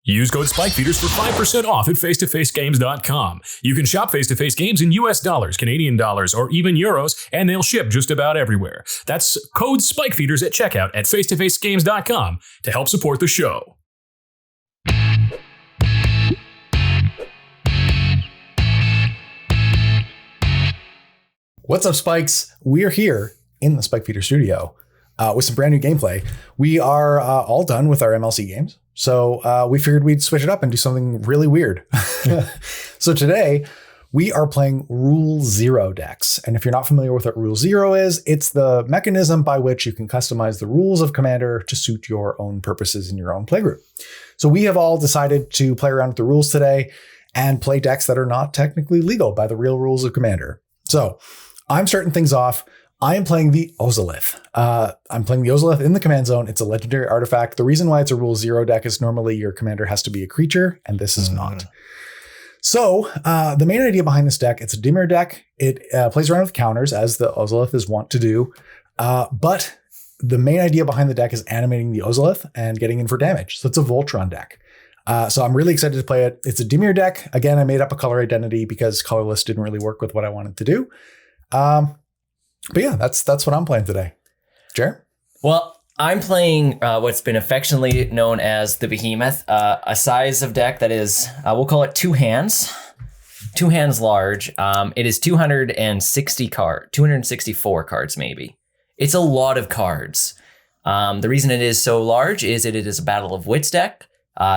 Use code SPIKEFEEDERS for 5% off at face-to-facegames.com. You can shop face-to-face games in US dollars, Canadian dollars, or even euros, and they'll ship just about everywhere. That's code SPIKEFEEDERS at checkout at face-to-facegames.com to help support the show. What's up, Spikes? We are here in the Spike Feeder studio with some brand new gameplay. We are all done with our MLC games. So we figured we'd switch it up and do something really weird. So today we are playing Rule Zero decks. And if you're not familiar with what Rule Zero is, it's the mechanism by which you can customize the rules of Commander to suit your own purposes in your own playgroup. So we have all decided to play around with the rules today and play decks that are not technically legal by the real rules of Commander. So I'm starting things off. I am playing the Ozolith. I'm playing the Ozolith in the command zone. It's a legendary artifact. The reason why it's a Rule Zero deck is normally your commander has to be a creature, and this is not. So the main idea behind this deck, it's a Dimir deck. It plays around with counters, as the Ozolith is wont to do. But the main idea behind the deck is animating the Ozolith and getting in for damage. So it's a Voltron deck. So I'm really excited to play it. It's a Dimir deck. Again, I made up a color identity because colorless didn't really work with what I wanted to do. But yeah, that's what I'm playing today. Jared? Well, I'm playing what's been affectionately known as the Behemoth, a size of deck that is, we'll call it two hands large. It is 264 cards maybe. It's a lot of cards. The reason it is so large is it is a Battle of Wits deck.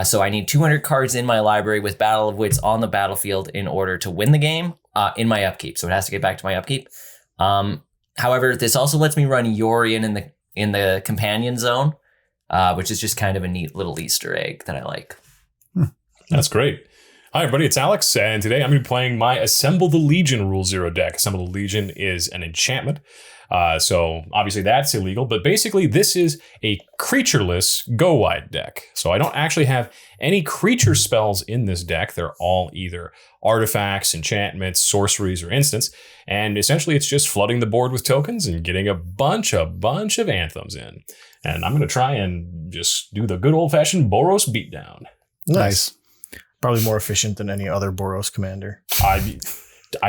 So I need 200 cards in my library with Battle of Wits on the battlefield in order to win the game in my upkeep. So it has to get back to my upkeep. However, this also lets me run Yorion in the companion zone, which is just kind of a neat little Easter egg that I like. That's great. Hi, everybody. It's Alex, and today I'm going to be playing my Assemble the Legion Rule Zero deck. Assemble the Legion is an enchantment, so obviously that's illegal, but basically this is a creatureless go-wide deck. So I don't actually have any creature spells in this deck. They're all either artifacts, enchantments, sorceries, or instants, and essentially it's just flooding the board with tokens and getting a bunch of anthems in. And I'm going to try and just do the good old-fashioned Boros beatdown. Nice. Probably more efficient than any other Boros commander. I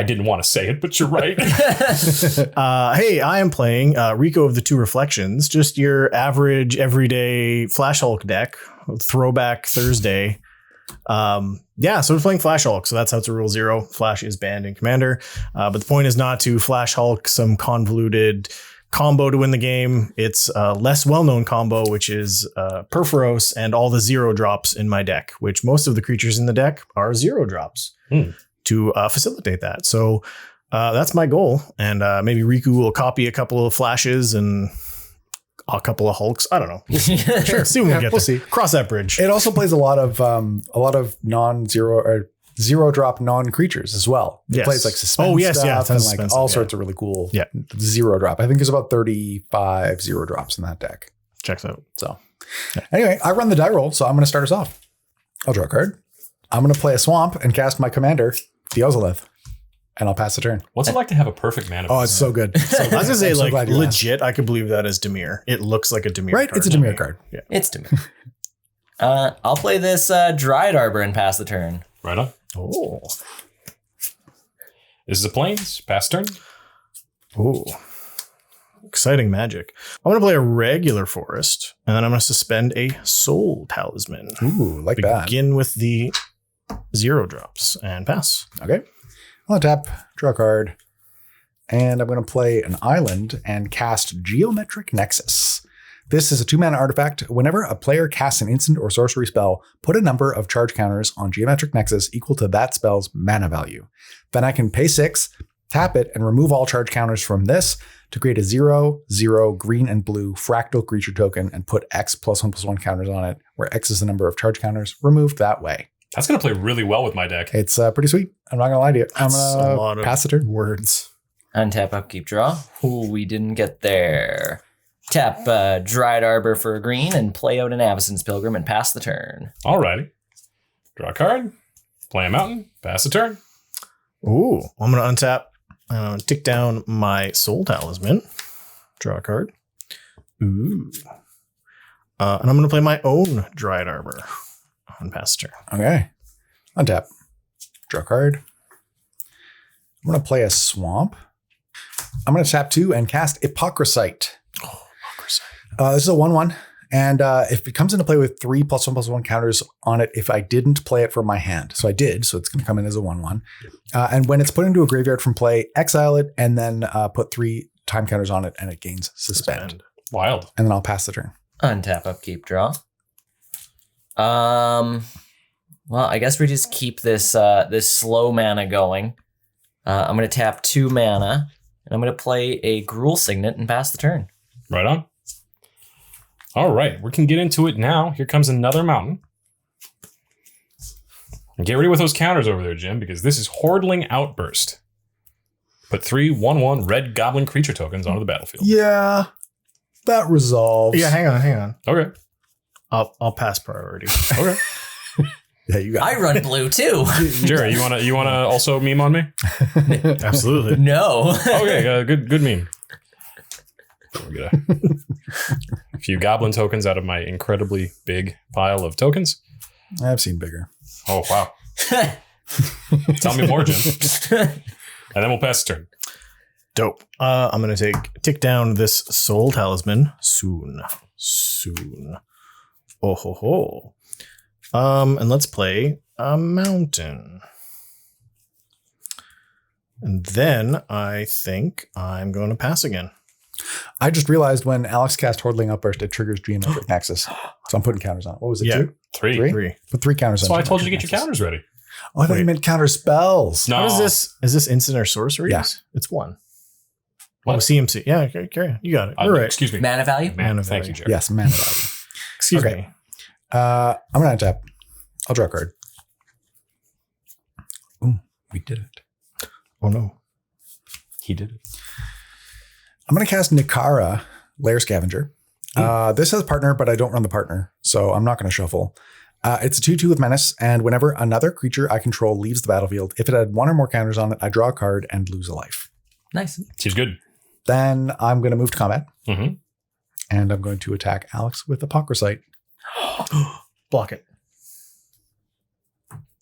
didn't want to say it, but you're right. Hey, I am playing Riku of the Two Reflections, just your average everyday Flash Hulk deck, throwback Thursday. So we're playing Flash Hulk, so that's how it's a Rule Zero. Flash is banned in Commander, but the point is not to Flash Hulk some convoluted combo to win the game. It's a less well-known combo, which is Perforos and all the zero drops in my deck, which most of the creatures in the deck are zero drops to facilitate that. So that's my goal. And maybe Riku will copy a couple of flashes and a couple of Hulks. I don't know. Sure. See when we get there. See. Cross that bridge. It also plays a lot of non-zero or zero drop non-creatures as well. It plays like suspense stuff and like all sorts of really cool zero drop. I think there's about 35 zero drops in that deck. Checks out. So anyway, I run the die roll, so I'm going to start us off. I'll draw a card. I'm going to play a swamp and cast my commander, the Ozolith, and I'll pass the turn. What's it like to have a perfect mana? Oh, it's so good. I was going to say, like, legit, I could believe that as Dimir. It looks like a Dimir card. Right? It's a Dimir card. Yeah. It's Dimir. I'll play this Dryad Arbor and pass the turn. Right on. Oh. This is a plains. Pass turn. Oh. Exciting magic. I'm going to play a regular forest, and then I'm going to suspend a soul talisman. Ooh, like that. Begin with the zero drops and pass. Okay. I'll tap, draw a card, and I'm going to play an island and cast Geometric Nexus. This is a 2-mana artifact. Whenever a player casts an instant or sorcery spell, put a number of charge counters on Geometric Nexus equal to that spell's mana value. Then I can pay 6, tap it, and remove all charge counters from this to create a 0/0 green and blue fractal creature token and put X +1/+1 counters on it, where X is the number of charge counters removed that way. That's going to play really well with my deck. It's pretty sweet. I'm not going to lie to you. I'm going to pass the turn. Words. Untap, upkeep, draw. Ooh, we didn't get there. Tap Dryad Arbor for a green and play out an Avacyn's Pilgrim and pass the turn. Alrighty. Draw a card. Play a mountain. Pass the turn. Ooh, I'm going to untap. Tick down my soul talisman. Draw a card. Ooh. And I'm going to play my own Dryad Arbor. and pass turn. Okay. Untap. Draw a card. I'm going to play a swamp. I'm going to tap 2 and cast Hypocrisite. This is a 1/1. And if it comes into play with 3+1/+1 counters on it, if I didn't play it from my hand. So I did. So it's going to come in as a 1/1. And when it's put into a graveyard from play, exile it and then put 3 time counters on it and it gains suspend. Wild. And then I'll pass the turn. Untap, upkeep, draw. Well, I guess we just keep this this slow mana going. I'm going to tap 2 mana, and I'm going to play a Gruul Signet and pass the turn. Right on. All right, we can get into it now. Here comes another mountain. And get ready with those counters over there, Jim, because this is Hordling Outburst. Put 3 1/1 red goblin creature tokens onto the battlefield. Yeah, that resolves. Yeah, hang on. Okay. I'll pass priority. Okay. Yeah, you got I run blue too. Jerry, you wanna also meme on me? Absolutely. No. Okay, good meme. We'll get a few goblin tokens out of my incredibly big pile of tokens. I've seen bigger. Oh, wow. Tell me more, Jim. And then we'll pass the turn. Dope. I'm going to tick down this soul talisman soon. Oh ho ho. And let's play a mountain. And then I think I'm going to pass again. I just realized when Alex cast Hordling Outburst, it triggers Geometric Nexus. So I'm putting counters on it. What was it, Yeah. 2? 3. Three? Put 3 counters on So it. I told you to get your counters ready. Oh, I thought you meant counter spells. No. What is this? Is this instant or sorceries? Yeah. It's 1. What? Oh, CMC. Yeah, okay, carry on. You got it. All right. Excuse me. Mana value? Man, Mana thank value. you, Jerry. Yes, mana value. Excuse Okay. me. I'm going to untap. I'll draw a card. Ooh, we did it. Oh, no. He did it. I'm going to cast Nikara, Lair Scavenger. This has partner, but I don't run the partner, so I'm not going to shuffle. It's a 2/2 with Menace, and whenever another creature I control leaves the battlefield, if it had 1 or more counters on it, I draw a card and lose a life. Nice. She's good. Then I'm going to move to combat, Mm-hmm. and I'm going to attack Alex with Hypocrisite. Block it.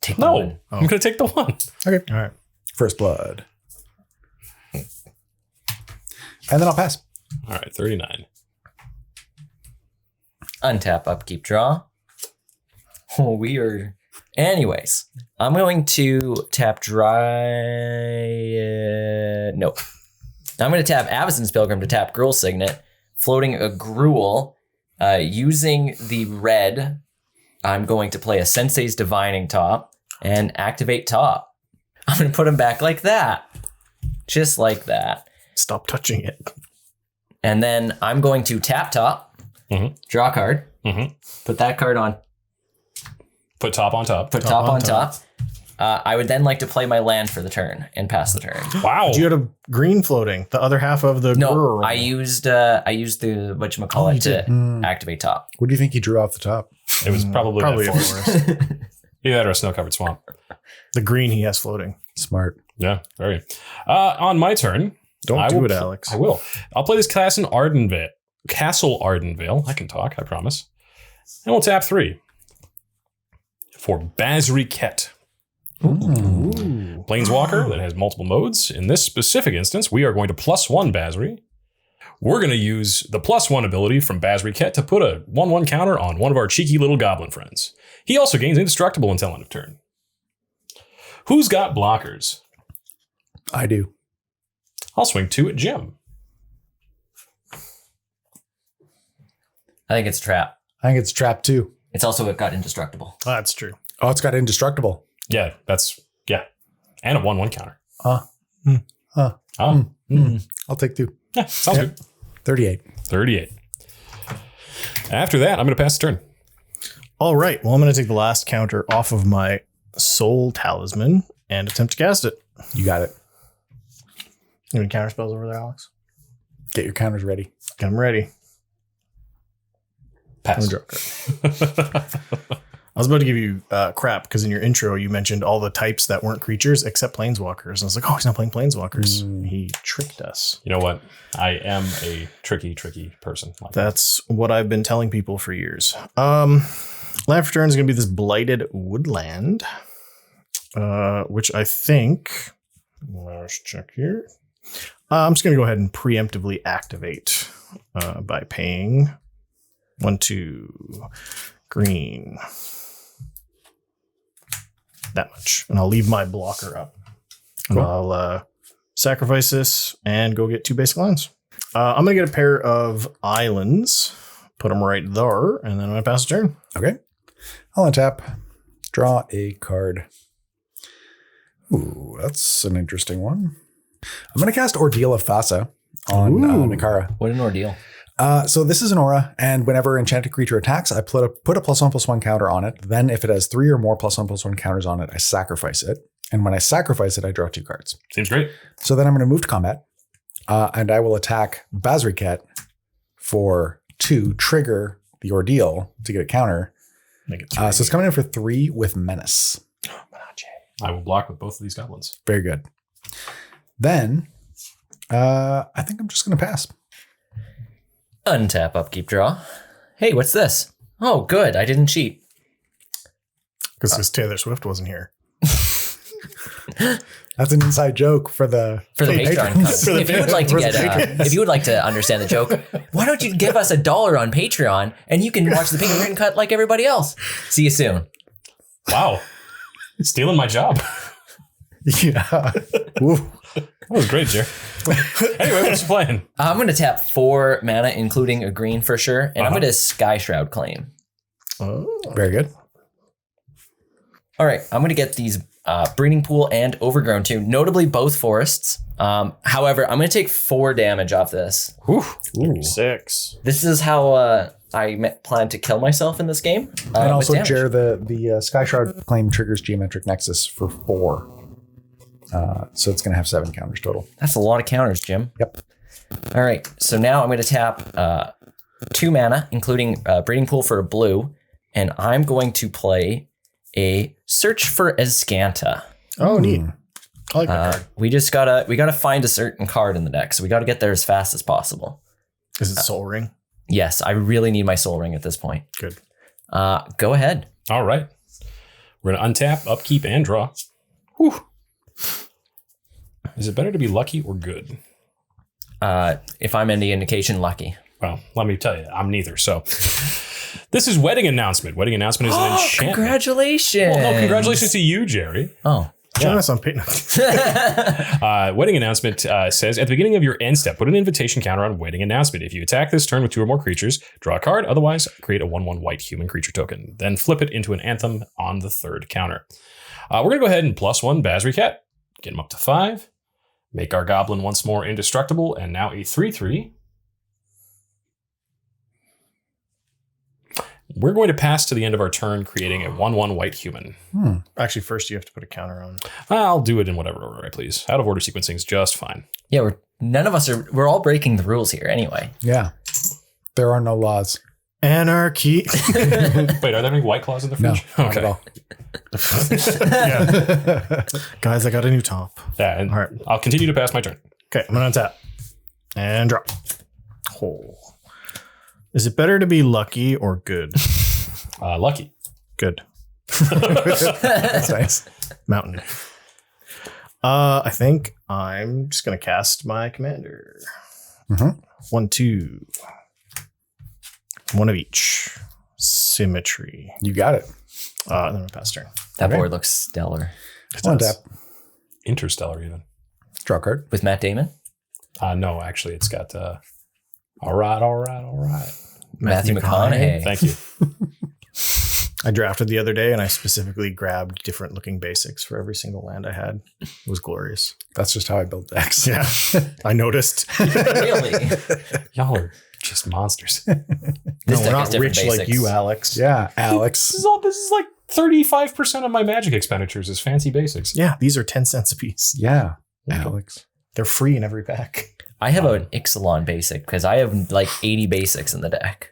Take No, one. I'm going to take the 1. Okay. All right. First blood. And then I'll pass. All right, 39. Untap, upkeep, draw. Oh, we are. Anyways, I'm going to tap Nope. I'm going to tap Avacyn's Pilgrim to tap Gruul Signet, floating a Gruul. Using the red, I'm going to play a Sensei's Divining Top and activate top. I'm going to put him back like that. Just like that. Stop touching it. And then I'm going to tap top, draw a card, put that card on, Put top on top. put top on top. I would then like to play my land for the turn and pass the turn. Wow. You had a green floating, the other half of the No, grrr. I used the whatchamacallit to activate top. What do you think he drew off the top? It was probably probably that a forest. forest. Either that or a snow-covered swamp. The green he has floating. Smart. Yeah, very. On my turn, Don't I do will it, pl- Alex. I will. I'll play this Castle Ardenvale. I can talk, I promise. And we'll tap 3 for Basri Ket. Planeswalker that has multiple modes. In this specific instance, we are going to +1 Basri. We're going to use the +1 ability from Basri Ket to put a 1/1 counter on one of our cheeky little goblin friends. He also gains indestructible until end of turn. Who's got blockers? I do. I'll swing 2 at Jim. I think it's a trap. I think it's trap 2. It's also got indestructible. That's true. Oh, it's got indestructible. Yeah, and a 1/1 counter. I'll take 2. Yeah, sounds good. 38. 38. After that, I'm going to pass the turn. All right. Well, I'm going to take the last counter off of my soul talisman and attempt to cast it. You got it. Any counter spells over there, Alex? Get your counters ready. I'm ready. Pass. I'm gonna draw a card. I was about to give you crap because in your intro you mentioned all the types that weren't creatures except planeswalkers. And I was like, oh, he's not playing planeswalkers. He tricked us. You know what? I am a tricky person. Like That's what I've been telling people for years. Land for turn is going to be this Blighted Woodland, which I think, let's check here. I'm just going to go ahead and preemptively activate by paying 2 green. That much. And I'll leave my blocker up. Cool. And I'll sacrifice this and go get 2 basic lands. I'm going to get a pair of islands, put them right there, and then I'm going to pass the turn. Okay. I'll untap, draw a card. Ooh, that's an interesting one. I'm going to cast Ordeal of Thassa on Nikara. What an ordeal. So this is an aura, and whenever enchanted creature attacks, I put a +1/+1 counter on it. Then if it has 3 or more +1/+1 counters on it, I sacrifice it. And when I sacrifice it, I draw 2 cards. Seems great. So then I'm going to move to combat, and I will attack Bazriket for 2, trigger the Ordeal to get a counter. Make it So it's coming in for 3 with Menace. I will block with both of these goblins. Very good. Then I think I'm just going to pass. Untap, upkeep, draw. Hey, what's this? Oh, good. I didn't cheat. Because Taylor Swift wasn't here. That's an inside joke for the Patreon. If you would like to if you would like to understand the joke, why don't you give us $1 on Patreon and you can watch the Pink and Written Cut like everybody else? See you soon. Wow. Stealing my job. Yeah. Woo. That was great, Jer. Anyway, what's you playing? I'm going to tap 4 mana, including a green for sure, and I'm going to Sky Shroud Claim. Oh. Very good. All right, I'm going to get these Breeding Pool and Overgrown too, notably both forests. However, I'm going to take 4 damage off this. Ooh. 36. This is how I plan to kill myself in this game. And also, Jer, the Sky Shroud claim triggers Geometric Nexus for 4. So it's going to have 7 counters total. That's a lot of counters, Jim. Yep. All right, so now I'm going to tap 2 mana, including Breeding Pool for a blue, and I'm going to play a Search for Azcanta. Oh, neat. I like that card. We gotta find a certain card in the deck, so we gotta get there as fast as possible. Is it Soul Ring? Yes, I really need my Soul Ring at this point. Good. Go ahead. All right. We're going to untap, upkeep, and draw. Whew. Is it better to be lucky or good? If I'm any indication, lucky. Well, let me tell you, I'm neither. So this is Wedding Announcement. Wedding Announcement is an enchantment. Congratulations. Well, no, congratulations to you, Jerry. Oh. Join us on Patreon. Wedding Announcement says, at the beginning of your end step, put an invitation counter on Wedding Announcement. If you attack this turn with 2 or more creatures, draw a card. Otherwise, create a 1/1 white human creature token. Then flip it into an anthem on the 3rd counter. We're going to go ahead and +1 Bazriket. Get him up to 5. Make our goblin once more indestructible. And now a 3/3. We're going to pass to the end of our turn, creating a 1/1 white human. Actually, first you have to put a counter on. I'll do it in whatever order I please. Out of order sequencing is just fine. Yeah, we're all breaking the rules here anyway. Yeah. There are no laws. Anarchy. Wait, are there any white claws in the No, fridge? not at all. Yeah. Guys, I got a new top. Yeah, and All right. I'll continue to pass my turn. Okay, I'm going to untap. And draw. Oh. Is it better to be lucky or good? Lucky. Good. That's nice. Mountain. I think I'm just going to cast my commander. 1, 2. 1 of each. Symmetry. You got it. Then I'm going to pass turn. That Okay. board looks stellar. One tap. Interstellar even. Draw a card. With Matt Damon? No, actually, it's got... all right. Matthew McConaughey. Thank you. I drafted the other day and I specifically grabbed different looking basics for every single land I had. It was glorious. That's just how I build decks. Yeah. I noticed. Really? Y'all are just monsters. This No, deck we're is not different rich like basics. you, Alex. Yeah, Alex. This is like 35% of my magic expenditures is fancy basics. Yeah, these are 10 cents a piece. Yeah, Alex. They're free in every pack. I have an Ixalan basic because I have like 80 basics in the deck.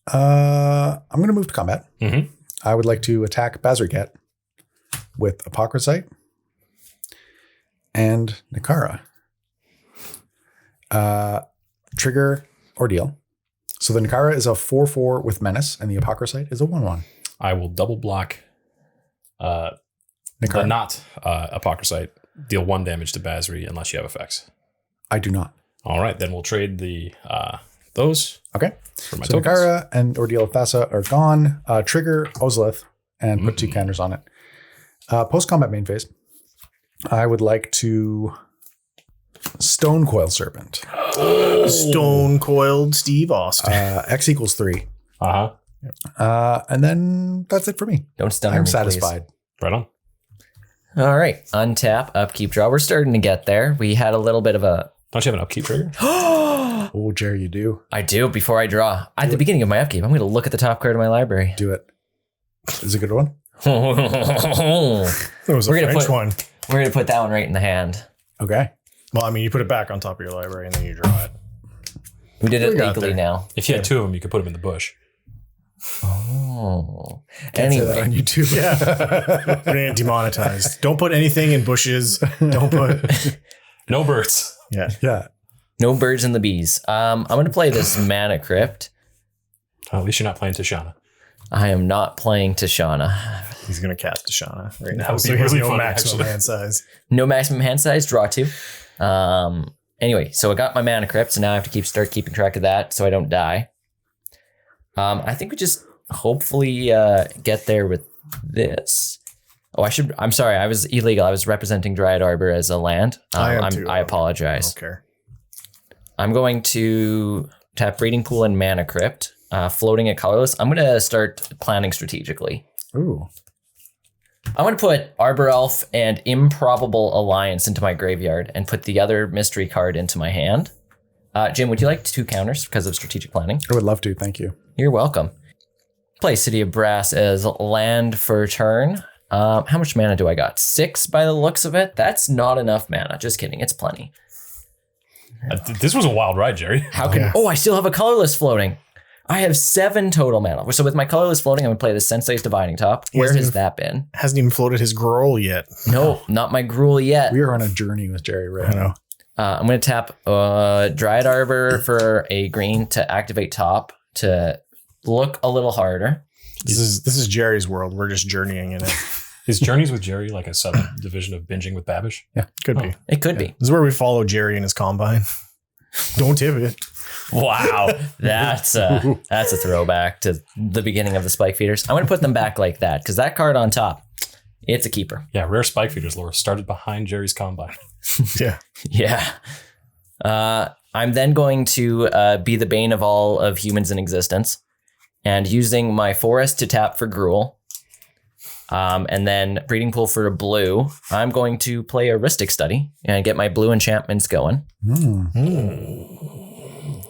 I'm going to move to combat. Mm-hmm. I would like to attack Bazriket with Apocryphite and Nikara. Trigger Ordeal. So the Nakara is a 4/4 with Menace, and the Apocryphite is a 1/1. I will double block the Nakara. not Apocryphite. Deal 1 damage to Basri unless you have effects. I do not. All right, then we'll trade the those Okay. for my So tokens. Nakara and Ordeal of Thassa are gone. Trigger Ozolith and put 2 counters on it. Post-combat main phase. I would like to Stone Coil Serpent. Stone coiled Steve Austin. X equals 3. And then that's it for me. Don't stun I'm me, satisfied. Right on. please. All right. Untap, upkeep, draw. We're starting to get there. We had a little bit of a... Don't you have an upkeep trigger? Oh, Jerry, you do. I do before I draw. At the beginning of my upkeep, I'm going to look at the top card of my library. Do it. Is it a good one? We're There was a we're gonna French put- one. going to put that one right in the hand. Okay. Well, I mean, you put it back on top of your library and then you draw it. We did it We got legally there. now. If you had 2 of them, you could put them in the bush. Oh. Say that on Anyway. YouTube. Yeah. Putting it demonetized. Don't put anything in bushes. Don't put. No birds. Yeah. Yeah. No birds and the bees. I'm going to play this Mana Crypt. At least you're not playing Tashana. I am not playing Tashana. He's going to cast Tashana right That now. would So be he has really no funny, maximum actually. hand size. No maximum hand size, draw 2. Anyway, so I got my Mana Crypt, so now I have to start keeping track of that so I don't die. I think we just hopefully get there with this. I'm sorry, I was illegal. I was representing Dryad Arbor as a land. I am too. I apologize. I don't care. I'm going to tap Breeding Pool and Mana Crypt, floating at colorless. I'm going to start planning strategically. Ooh. I'm going to put Arbor Elf and Improbable Alliance into my graveyard and put the other mystery card into my hand. Jim, would you like 2 counters because of strategic planning? I would love to. Thank you. You're welcome. Play City of Brass as land for turn. How much mana do I got? 6 by the looks of it. That's not enough mana. Just kidding. It's plenty. This was a wild ride, Jerry. How can? yeah. Oh, I still have a colorless floating. I have 7 total mana. So with my colorless floating, I'm gonna play the Sensei's Dividing Top. Where hasn't has even- that been? Hasn't even floated his Growl yet. No, not my Gruul yet. We are on a journey with Jerry right I know. now. I'm gonna tap Dryad Arbor for a green to activate top to look a little harder. This is Jerry's world. We're just journeying in it. Is Journeys with Jerry like a subdivision of Binging with Babish? Could Oh. be. It could be. This is where we follow Jerry and his combine. Don't tip it. Wow, that's a throwback to the beginning of the Spike Feeders. I'm gonna put them back like that because that card on top, it's a keeper. Yeah, Rare Spike Feeders lore started behind Jerry's Combine. Yeah. Yeah. I'm then going to be the bane of all of humans in existence and using my forest to tap for Gruul. And then Breeding Pool for a blue. I'm going to play a Ristic Study and get my blue enchantments going.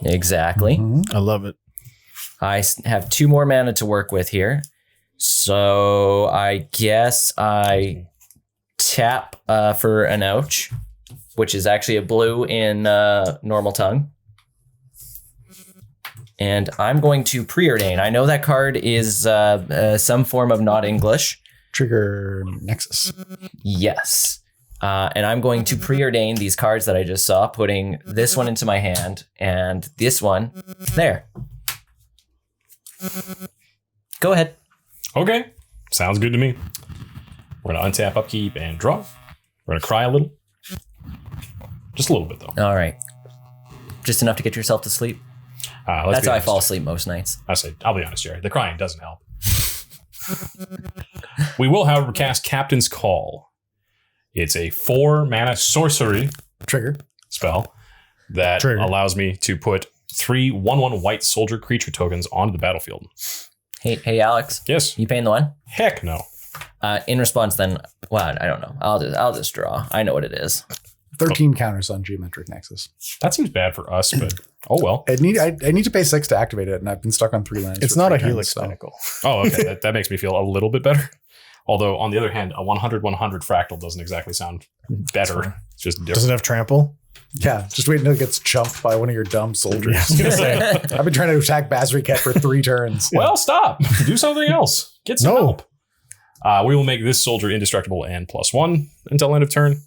Exactly. I love it. I have 2 more mana to work with here. So I guess I tap for an Ouch, which is actually a blue in normal tongue. And I'm going to preordain. I know that card is some form of not English. Trigger Nexus. Yes. And I'm going to preordain these cards that I just saw, putting this one into my hand and this one there. Go ahead. Okay, sounds good to me. We're gonna untap, upkeep, and draw. We're gonna cry a little. Just a little bit, though. All right. Just enough to get yourself to sleep. Let's That's be how I honest. fall asleep most nights. I'll be honest, Jerry. The crying doesn't help. We will, however, cast Captain's Call. It's a 4-mana sorcery Trigger. spell that Trigger. allows me to put 3 1/1 white soldier creature tokens onto the battlefield. Hey, Alex, Yes. you paying the one? Heck no. In response, then, well, I don't know. I'll just draw. I know what it is. 13 counters on Geometric Nexus. That seems bad for us, but oh well. I need to pay 6 to activate it, and I've been stuck on 3 lands. It's for not a 3 Helix turns, so- Pinnacle. Oh, okay. that makes me feel a little bit better. Although, on the other hand, a 100/100 fractal doesn't exactly sound better. It's just Does different. it have trample? Yeah, just wait until it gets chumped by one of your dumb soldiers. I was gonna say. I've been trying to attack Basriket for 3 turns. Well, stop. Do something else. Get some No. help. We will make this soldier indestructible and +1 until end of turn.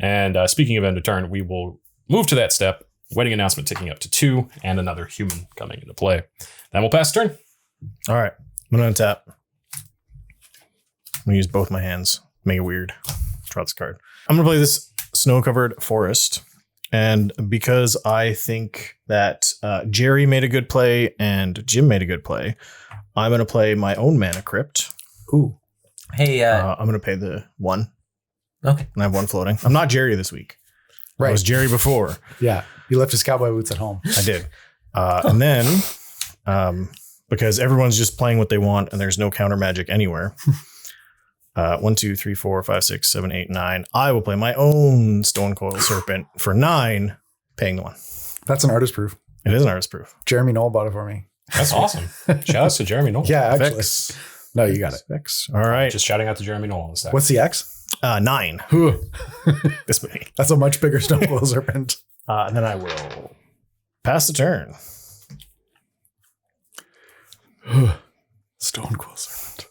And speaking of end of turn, we will move to that step Wedding announcement ticking up to 2, and another human coming into play. Then we'll pass turn. All right. I'm going to untap. I'm going to use both my hands. Make it weird. Draw this card. I'm going to play this snow-covered forest. And because I think that Jerry made a good play and Jim made a good play, I'm going to play my own Mana Crypt. Ooh. Hey, I'm going to pay the 1. okay. And I have 1 floating. I'm not Jerry this week. Right. I was Jerry before. Yeah. He left his cowboy boots at home. I did. And then, because everyone's just playing what they want and there's no counter magic anywhere. 1, 2, 3, 4, 5, 6, 7, 8, 9. I will play my own Stone Coil Serpent for 9, paying the 1. That's an artist proof. It is an artist proof. Jeremy Knoll bought it for me. That's awesome. Shout out to Jeremy Knoll. Yeah, actually. Vex. No, you got it. Vex. All right. Just shouting out to Jeremy Knoll on the stack. What's the X? 9. This many. That's a much bigger Stone Coil Serpent. And then I will pass the turn. Stone Coil Serpent.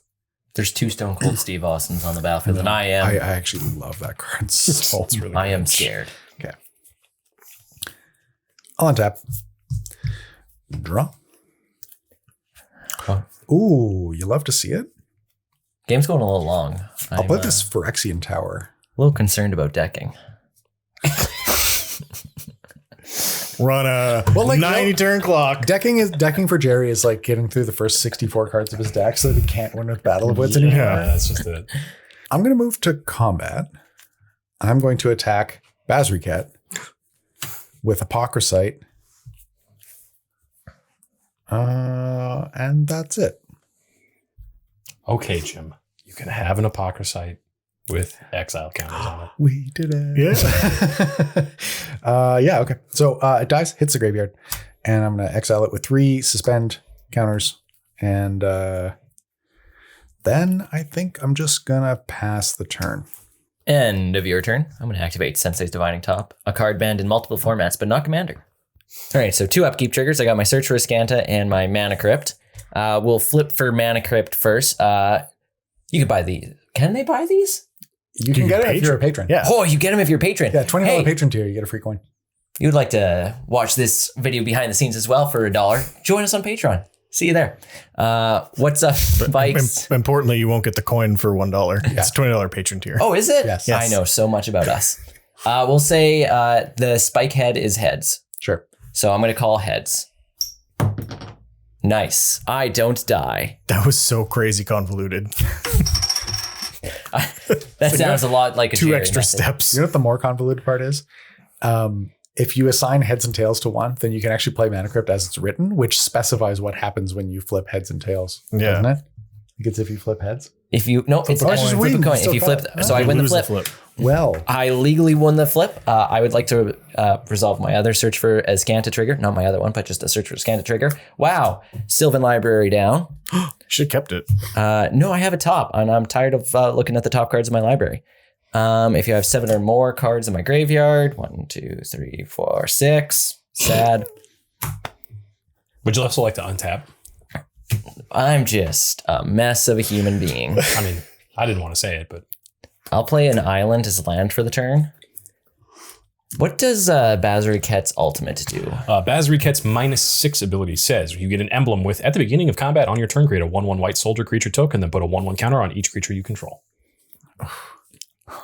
There's 2 Stone Cold Steve Austins on the battlefield, and I am I actually love that card. So It's really I am good. scared. okay. I'll untap. Draw. Oh. Ooh, you love to see it? Game's going a little long. I'll I'm play this Phyrexian Tower. a little concerned about decking. Run a Well, like, 90 turn clock. Decking for Jerry is like getting through the first 64 cards of his deck so that he can't win with Battle of Wits anymore. Yeah, that's just it. I'm going to move to combat. I'm going to attack Bazriket with Apocryphite. And that's it. Okay, Jim. You can have an Apocryphite with exile counters on it. We did it. Yeah. Yeah, okay. So it dies, hits the graveyard, and I'm going to exile it with 3 suspend counters. And then I think I'm just going to pass the turn. End of your turn. I'm going to activate Sensei's Divining Top, a card banned in multiple formats, but not Commander. All right, so 2 upkeep triggers. I got my Search for Azcanta and my Mana Crypt. We'll flip for Mana Crypt first. You could buy these. Can they buy these? You can get it if you're a patron. Yeah. Oh, you get them if you're a patron. Yeah, $20 Hey, patron tier, you get a free coin. you'd like to watch this video behind the scenes as well for $1. Join us on Patreon. See you there. What's up, Bikes? Importantly, you won't get the coin for $1. It's $20 patron tier. Oh, is it? Yes. I know so much about us. We'll say the spike head is heads. Sure. So I'm going to call heads. Nice. I don't die. That was so crazy convoluted. That sounds a lot like a 2 Jerry extra method. steps. You know what the more convoluted part is? If you assign heads and tails to one, then you can actually play Mana Crypt as it's written, which specifies what happens when you flip heads and tails. Yeah. Doesn't it? Like it's if you flip heads. If you no, it's the not coin. just flip a coin. Still If you flip, count. so I You win the lose flip. Well, I legally won the flip. I would like to resolve my other search for Azcanta trigger, not my other one, but just a search for Azcanta trigger. Wow, Sylvan Library down. Should have kept it. No, I have a top, and I'm tired of looking at the top cards in my library. If you have 7 or more cards in my graveyard, 1, 2, 3, 4, 6. Sad. Would you also like to untap? I'm just a mess of a human being. I mean, I didn't want to say it, but I'll play an island as land for the turn. What does Bazriket's ultimate do? Bazriket's -6 ability says you get an emblem with, at the beginning of combat on your turn, create a 1/1 white soldier creature token, then put a 1/1 counter on each creature you control.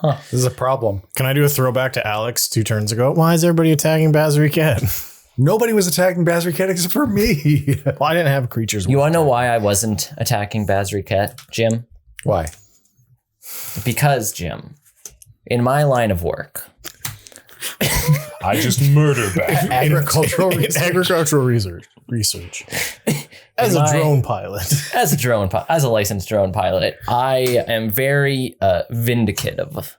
this is a problem. Can I do a throwback to Alex 2 turns ago? Why is everybody attacking Bazriket? Nobody was attacking Bazriket except for me. Well, I didn't have creatures. You want to know why I wasn't attacking Bazriket, Jim? Why? Because, Jim, in my line of work, I just murder back. Agricultural research. Agricultural research. As a my- drone pilot. as a licensed drone pilot, I am very vindicative.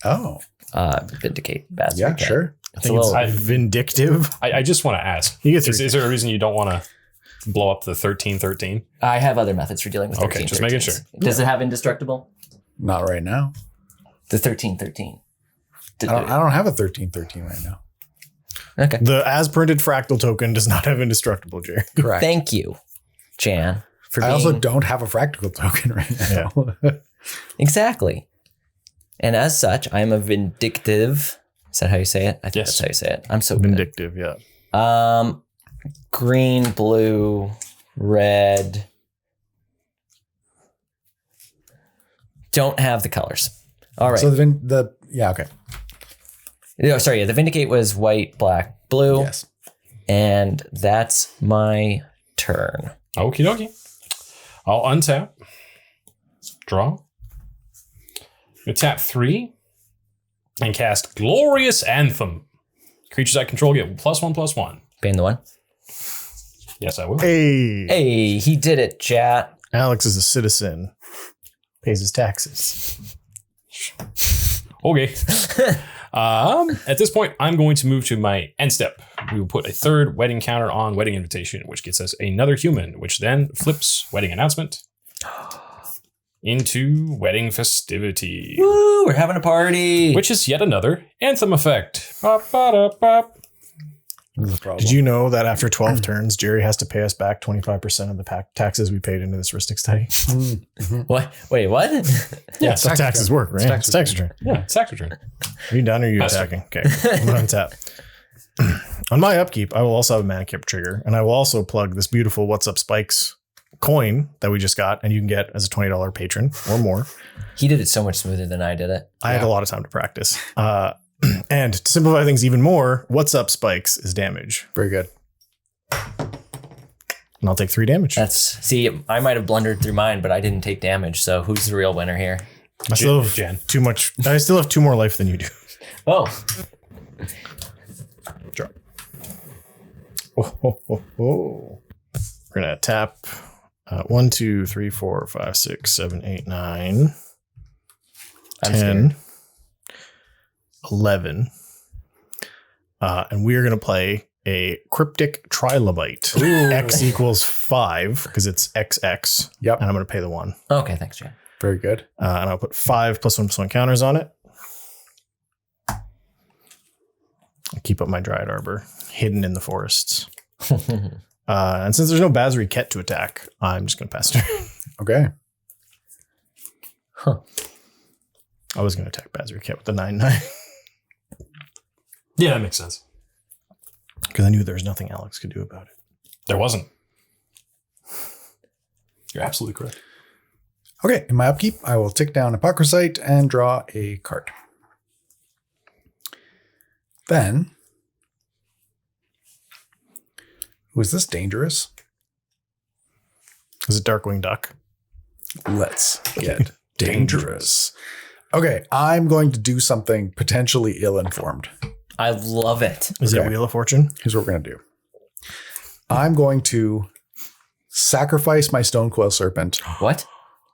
Oh, Vindicate Bazriket. yeah, sure. I think it's vindictive. I just want to ask, You get is 3. there a reason you don't want to blow up the 1313? I have other methods for dealing with Okay, 1313s. just making sure. Does it have indestructible? Not right now. The 1313. I don't have a 1313 right now. Okay. The as printed fractal token does not have indestructible, Jerry. Correct. Thank you, Jan, for I being also don't have a fractal token right now. exactly. And as such, I'm a vindictive Is that how you say it? I think Yes. that's how you say it. I'm so good. Vindictive, yeah. Green, blue, red. Don't have the colors. All right. So okay. No, sorry. The Vindicate was white, black, blue. Yes. And that's my turn. Okie dokie. I'll untap. Draw. You tap 3 and cast Glorious Anthem. Creatures I control get +1/+1. Paying the 1. Yes, I will. Hey, he did it, chat. Alex is a citizen. Pays his taxes. Okay. At this point, I'm going to move to my end step. We will put a 3rd wedding counter on wedding invitation, which gets us another human, which then flips wedding announcement into wedding festivity, Woo, we're having a party. which is yet another anthem effect. Bop, ba-da, bop. This is a problem. Did you know that after 12 turns, Jerry has to pay us back 25% of the taxes we paid into this heuristic study? What? Wait, what? Yeah, That's how taxes work, right? It's tax return. Yeah, it's tax return. Are you done or are you Pass attacking? Okay, I'm going to untap. On my upkeep, I will also have a mana kip trigger, and I will also plug this beautiful What's Up Spikes coin that we just got, and you can get as a $20 patron or more. He did it so much smoother than I did it. I had a lot of time to practice. And to simplify things even more, What's Up Spikes is damage. Very good. And I'll take 3 damage. See, I might have blundered through mine, but I didn't take damage. So who's the real winner here? I still have Jen. too much. I still have 2 more life than you do. Oh, Drop. Oh. We're gonna tap 1, 2, 3, 4, 5, 6, 7, 8, 9, I'm 10, scared. 11. And we are gonna play a cryptic trilobite. X equals 5 because it's XX. Yep. And I'm gonna pay the 1. Okay, thanks, Jen. Very good. And I'll put 5 +1/+1 counters on it. I'll keep up my Dryad Arbor hidden in the forests. And since there's no Basri Ket to attack, I'm just going to pass turn. Okay. Huh. I was going to attack Basri Ket with the 9/9 Yeah, that makes sense. because I knew there was nothing Alex could do about it. There wasn't. You're absolutely correct. Okay. In my upkeep, I will tick down Hypocrisite and draw a card. Then, was this dangerous? Is it Darkwing Duck? Let's get dangerous. Okay, I'm going to do something potentially ill-informed. I love it. Is Okay. it Wheel of Fortune? Here's what we're going to do. I'm going to sacrifice my Stonecoil Serpent What?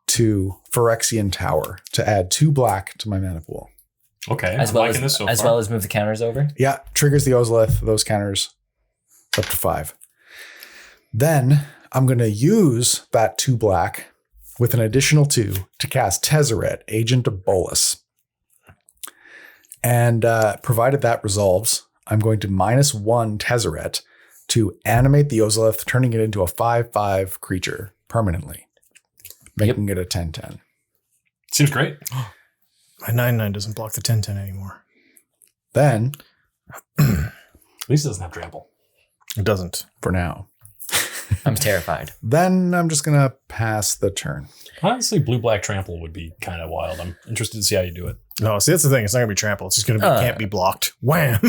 to Phyrexian Tower to add 2 black to my mana pool. Okay. As I'm well liking as this so as far. well as move the counters over. Yeah, triggers the Ozolith, those counters up to 5. Then I'm going to use that 2 black with an additional 2 to cast Tezzeret, Agent of Bolus. And provided that resolves, I'm going to -1 Tezzeret to animate the Ozolith, turning it into a 5/5 creature permanently, making it a 10/10. Seems great. My 9/9 doesn't block the 10/10 anymore. Then, At least it doesn't have trample. It doesn't. for now, I'm terrified. then I'm just going to pass the turn. Honestly, blue-black trample would be kind of wild. I'm interested to see how you do it. No, see, that's the thing. It's not going to be trample. It's just going to be can't be blocked. Wham.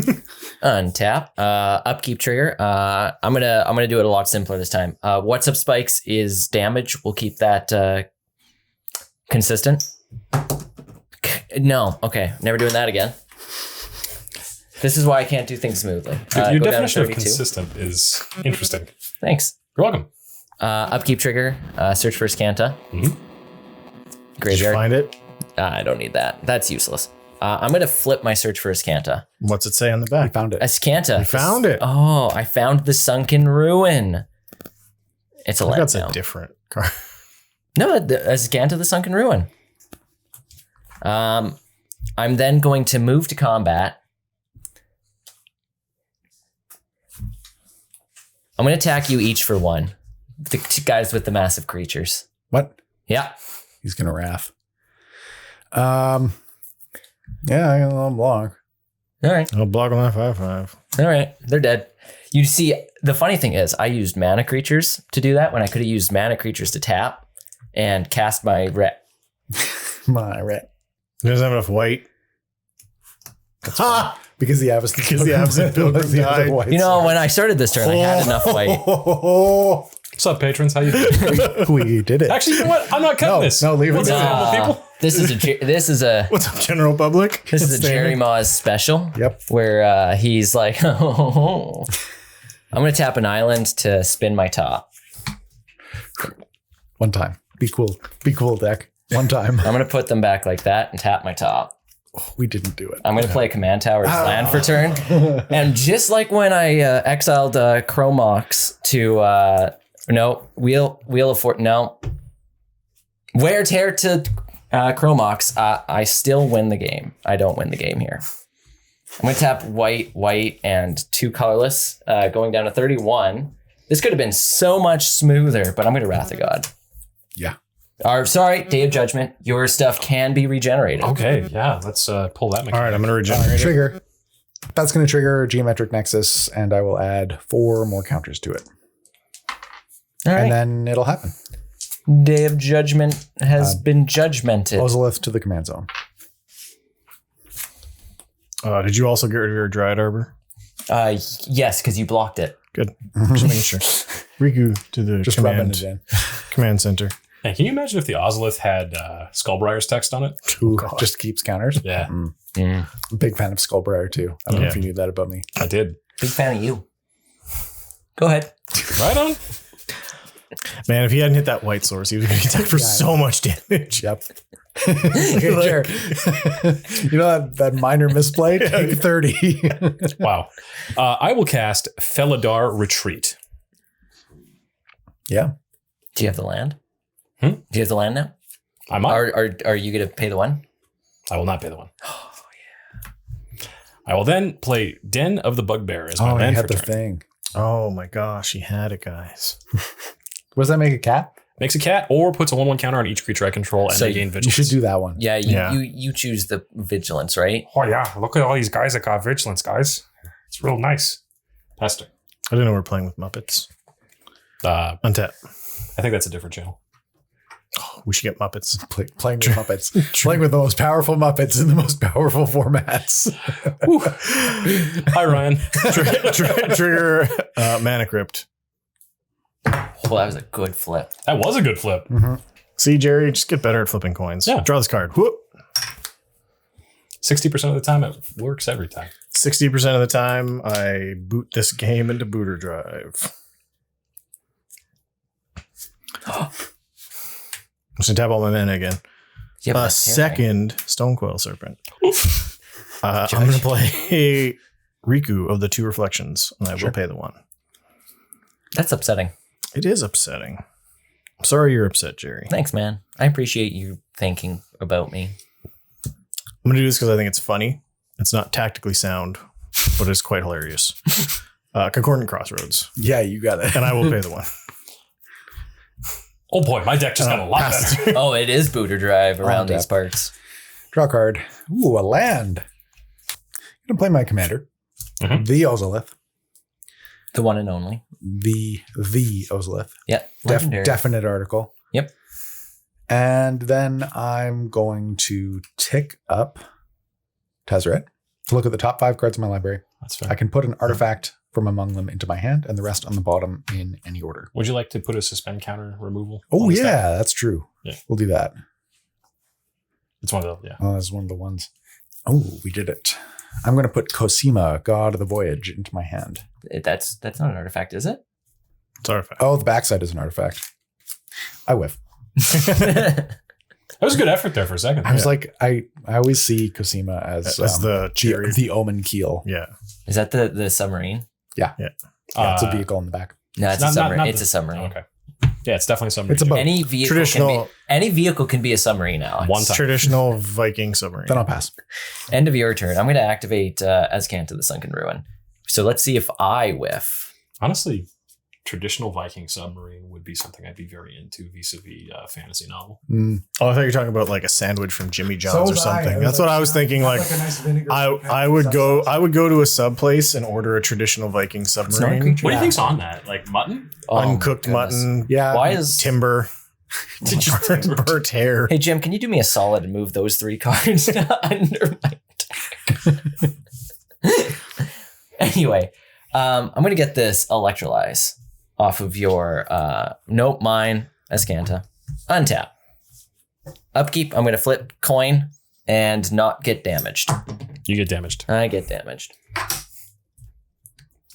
Untap. Upkeep trigger. I'm gonna do it a lot simpler this time. What's Up Spikes is damage. We'll keep that consistent. No. Okay. Never doing that again. This is why I can't do things smoothly. Your Go down to definition of 32. consistent is interesting. Thanks. You're welcome. Upkeep trigger. Search for Scanta. Mhm. Did you Graveyard. find it? I don't need that. That's useless. I'm gonna flip my search for Scanta. What's it say on the I back? found it. Scanta. You found it. Oh, I found the Sunken Ruin. It's a I think that's letdown. a different card. No, Scanta the Sunken Ruin. I'm then going to move to combat. I'm going to attack you each for 1. The 2 guys with the massive creatures. What? Yeah. He's going to wrath. Yeah, I'm long. All right. I'll block on that 5/5. All right. They're dead. You see, the funny thing is I used mana creatures to do that when I could have used mana creatures to tap and cast my ret. My rat. He doesn't have enough white. Ha! Because the absent Pilgrim died. You know, when I started this turn, I had enough white. What's up, patrons? How you doing? We did it. Actually, you know what? I'm not cutting this. No, leave it. What's up, people? This is a What's up, general public? this is a Jerry Moz special. Yep. Where he's like, oh, I'm gonna tap an island to spin my top. One time. Be cool. Be cool, deck. One time. I'm gonna put them back like that and tap my top. We didn't do it. I'm going to play Command Tower's land for turn. And just like when I exiled Chromox to, Wheel of Fortune, Wear Tear to Chromox, I still win the game. I don't win the game here. I'm going to tap white, and 2 colorless, going down to 31. This could have been so much smoother, but I'm going to Wrath of God. Yeah. Day of Judgment. Your stuff can be regenerated. Okay, yeah, let's pull that mechanic. All right, I'm going to regenerate it. Trigger. That's going to trigger Geometric Nexus, and I will add 4 more counters to it. All right. And then it'll happen. Day of Judgment has been judgmented. Ozolith to the command zone. Did you also get rid of your Dryad Arbor? Yes, because you blocked it. Good. Just making sure. Riku to the Just rubbing it in. command center. Hey, can you imagine if the Ozolith had Skullbriar's text on it? Ooh, just keeps counters. Yeah, Big fan of Skullbriar too. I don't know if you knew that about me. I did. Big fan of you. Go ahead. Right on. Man, if he hadn't hit that white source, he was going to attack for so much damage. Yep. Sure. You know that minor misplay? Take 30. Wow. I will cast Felidar Retreat. Yeah. Do you have the land? Hmm? Do you have the land now? I might. Are you going to pay the one? I will not pay the one. Oh, yeah. I will then play Den of the Bugbear as my Oh, he land for had the turn. thing. Oh my gosh, he had it, guys. What does that make a cat? Makes a cat or puts a 1/1 counter on each creature I control and So I gain You vigilance. should do that one. Yeah, Yeah. you choose the vigilance, right? Oh, yeah. Look at all these guys that got vigilance, guys. It's real nice. Pester. I didn't know we were playing with Muppets. Untap. I think that's a different channel. Oh, we should get Muppets. Playing with Muppets. Playing with the most powerful Muppets in the most powerful formats. Hi, Ryan. Trigger Mana Crypt. Well, that was a good flip. That was a good flip. See, Jerry, just get better at flipping coins. Yeah. Draw this card. Whoop. 60% of the time, it works every time. 60% of the time, I boot this game into booter drive. I'm just gonna tap all my mana again. Yeah, Second Stonecoil Serpent. I'm gonna play Riku of the 2 Reflections, and I will pay the 1. That's upsetting. It is upsetting. I'm sorry you're upset, Jerry. Thanks, man. I appreciate you thinking about me. I'm gonna do this because I think it's funny. It's not tactically sound, but it's quite hilarious. Concordant Crossroads, Yeah, you got it. and I will pay the 1. Oh boy, my deck just got a lot better. Oh, it is booter drive around Oh, these parts. Draw a card. Ooh, a land. I'm going to play my commander. The Ozolith. The one and only. The Ozolith. Yep. Legendary. Definite article. Yep. And then I'm going to tick up Tezzeret to look at the top 5 cards in my library. That's fair. I can put an artifact from among them into my hand and the rest on the bottom in any order. Would you like to put a suspend counter removal? Oh, on the yeah, stack? that's true. Yeah. We'll do that. It's one of the, yeah. Oh, that's one of the ones. Oh, we did it. I'm going to put Cosima, God of the Voyage, into my hand. That's not an artifact, is it? It's artifact. Oh, the backside is an artifact. I whiff. That was a good effort there for a second. I was like, I always see Cosima as the cherry. the Omen Keel. Yeah. Is that the submarine? Yeah, it's a vehicle in the back. No, it's Not- a submarine. not It's the- a submarine. Okay. Yeah, it's definitely something. It's a boat. Any vehicle Traditional- any vehicle can be a submarine, Alex. One time. Traditional Viking submarine. Then I'll pass. End of your turn. I'm going to activate Azcan to the Sunken Ruin. So let's see if I whiff. Honestly, traditional Viking submarine would be something I'd be very into vis-a-vis fantasy novel. Oh, I thought you were talking about like a sandwich from Jimmy John's or something. That's what I was thinking. Like, a nice vinegar. I would go to a sub place and order a traditional Viking submarine. What do you think's on that? Like mutton? Uncooked mutton. Yeah. Why is Timber. Burnt hair. Hey Jim, can you do me a solid and move those 3 cards under my deck? Anyway, I'm gonna get this Electrolyze off of your nope, mine, Escanta. Untap. Upkeep, I'm gonna flip coin and not get damaged. You get damaged. I get damaged.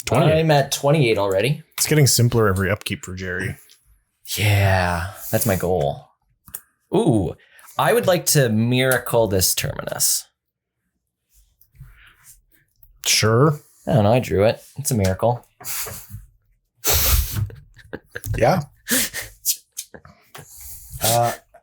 28. I'm at 28 already. It's getting simpler every upkeep for Jerry. Yeah, that's my goal. Ooh, I would like to miracle this Terminus. Sure. I don't know, I drew it. It's a miracle. Yeah.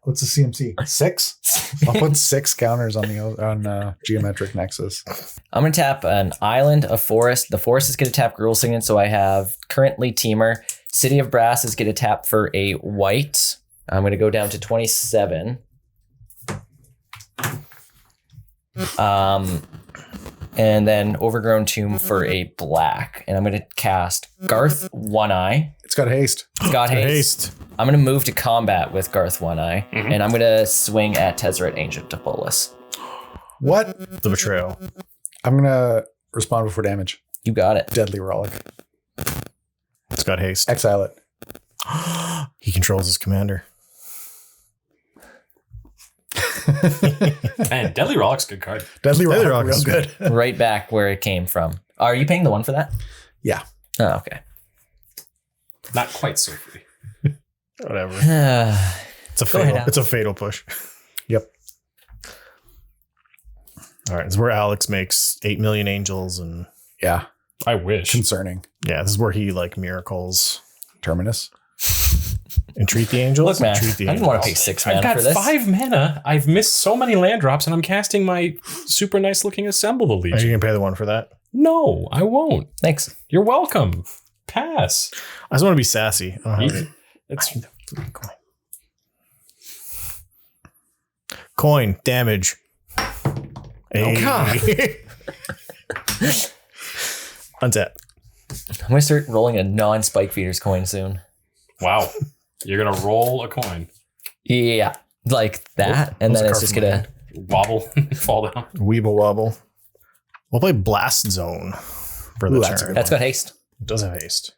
What's the CMC? 6. I'll put 6 counters on Geometric Nexus. I'm going to tap an island, a forest. The forest is going to tap Gruul Signet, so I have currently Teamer. City of Brass is going to tap for a white. I'm going to go down to 27. And then Overgrown Tomb for a black. And I'm going to cast Garth One Eye. It's got haste. It's got haste. I'm going to move to combat with Garth One Eye. And I'm going to swing at Tezzeret, Ancient of Polis. What? The betrayal. I'm going to respond before damage. You got it. Deadly Relic. It's got haste. Exile it. He controls his commander. Man, Deadly Relic's a good card. Deadly Relic is real good. Right back where it came from. Are you paying the 1 for that? Yeah. Oh, okay. Not quite so free. Whatever. Uh, It's a Go ahead, fatal. Alex. It's a fatal push. Yep. All right. This is where Alex makes 8 million angels, and Yeah. I wish. Concerning. yeah, this is where he like miracles. Terminus. Entreat the angels. Look, man, I Entreat the didn't want to pay angels. 6 I've mana got for this. 5 mana. I've missed so many land drops, and I'm casting my super nice looking Assemble the Are you Legion. gonna pay the 1 for that? No, I won't. Thanks. You're welcome. Pass. I just want to be sassy. I don't have You- It's Coin damage. Hey. Untap. I'm going to start rolling a non-Spike Feeders coin soon. wow. You're gonna roll a coin, Yeah. Like that. And What's then a it's card just from going my to... wobble, fall down. Weeble wobble. We'll play Blast Zone for the Ooh, that's a turn. good That's got haste. It does have haste.